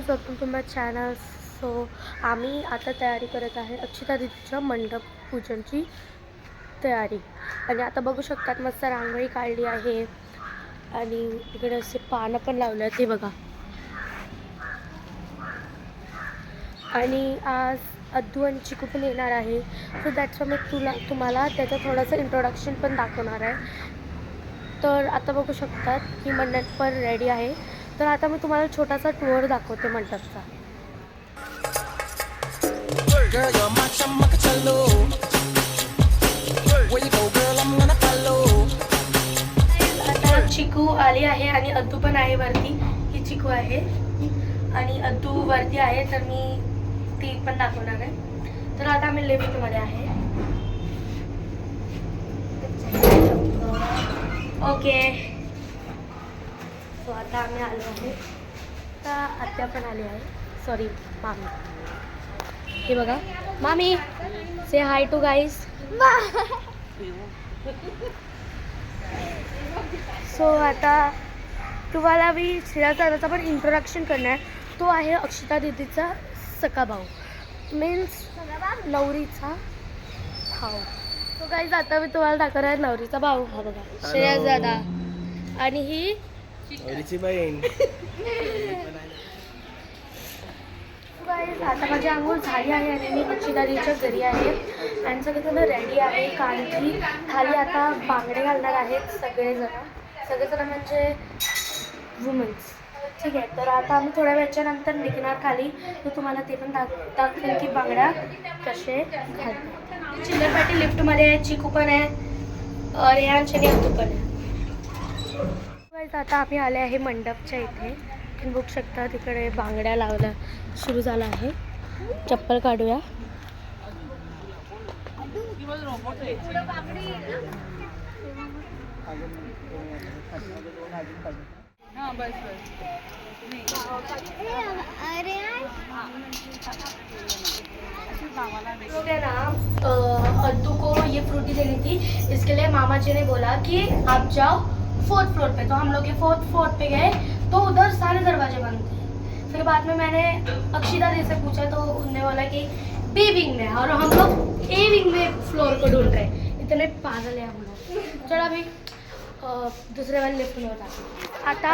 Guys, welcome to my channel. So आम्ही आता तयारी करत आहे अक्षिता दीदीच्या मंडप पूजनची तयारी. आणि आता बघू शकतात मस्त रांगोळी काढली आहे आणि इकडे असे पानं पण लावले आहेत, हे बघा. आणि आज अद्दू आणि चिकू पण येणार आहे. सो दॅट्स मी तुम्हाला त्याचं थोडंसं इंट्रोडक्शन पण दाखवणार आहे. तर आता बघू शकतात की मंडप पण रेडी आहे. तर आता मी तुम्हाला छोटासा टूर दाखवते मंडपचा. आता चिकू आली आहे आणि अद्दू पण आहे वरती. ही चिकू आहे आणि अद्दू वरती आहे, तर मी ती पण दाखवणार आहे. तर आता आम्ही लिफ्टमध्ये आहे. ओके, सो आता आम्ही आलो आहे. आता आत्या पण आली आहे, सॉरी मामी. हे बघा मामी, से हाय टू गाईज. सो आता तुम्हाला मी श्रेयाचा पण इंट्रोडक्शन करणार. तो आहे अक्षिता दीदीचा सखा भाऊ, मीन्स नवरीचा भाऊ. सो गाईज आता मी तुम्हाला दाखवणार आहे नवरीचा भाऊ. हा बघा, श्रेया दादा. आणि ही नवरीची बहीण. आता माझी आंघोळ झाली आहे आणि मी अक्षिता दीदीच्या घरी आहे आणि सगळेजण रेडी आहे, कारण की खाली आता बांगडे घालणार आहेत सगळेजण म्हणजे वुमन्स. ठीक आहे, तर आता आम्ही थोड्या वेळच्या नंतर निघणार खाली. तर तुम्हाला ते पण दाखवेल की बांगड्या कसे घालतात. चिल्लरपाटी लिफ्टमध्ये आहे, चिकू पण आहे, रेहान आणि अद्दू पण आहे. आता आम्ही आले आहे मंडपच्या इथे. तुम्ही बघू शकता तिकडे बांगड्या लावल्या सुरू झाला आहे. चप्पल काढूया. लोग है ना, अद्दू को ये फ्रूटी देनी थी, इसके लिए मामा जी ने बोला कि आप जाओ 4th फ्लोर पे. तो हम लोग 4th फ्लोर पे गए, तो उधर सारे दरवाजे बंद थे. फिर बाद में मैंने अक्षिता दी से पूछा, तो उन्होंने बोला कि बी विंग में, और हम लोग ए विंग में फ्लोर को ढूंढ रहे. इतने पागल है हम लोग. चलो अभी दुसऱ्या वाले लिफ्टमध्ये होता. आता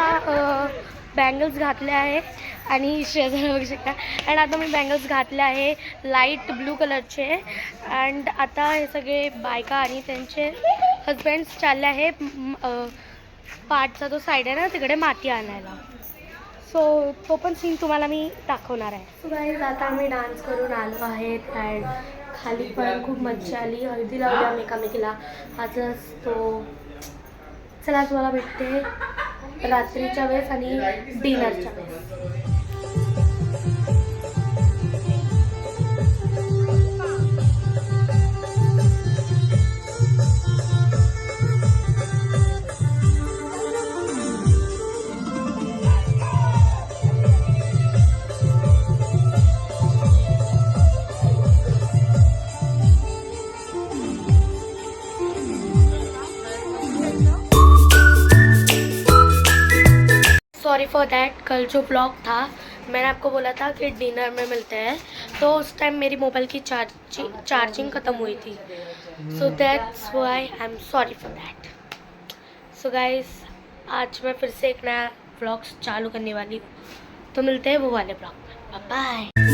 बँगल्स घातले आहे आणि शेजारी बघू शकता. अँड आता मी बँगल्स घातले आहे लाईट ब्लू कलरचे. अँड आता हे सगळे बायका आणि त्यांचे हजबंड्स चालले आहे पाठचा जो साईड आहे ना, तिकडे माती आणायला. सो तो पण सीन तुम्हाला मी दाखवणार आहे. सो गाईज, आता आम्ही डान्स करून आलो आहेत अँड खाली पण खूप मज्जा आली. हळदी लावली आम्ही एकामेकीला. आजच तो चला तुम्हाला भेटते रात्रीच्या वेळेस आणि डिनरच्या वेळेस. Sorry for that. कल जो ब्लॉग था मैंने आपको बोला था कि डिनर में मिलते हैं, तो उस टाइम मेरी मोबाइल की चार्जिंग ख़त्म हुई थी. So that's why I am sorry for that. So guys, आज मैं फिर से एक नया ब्लॉग चालू करने वाली हूँ, तो मिलते हैं वो वाले ब्लॉग में. Bye bye.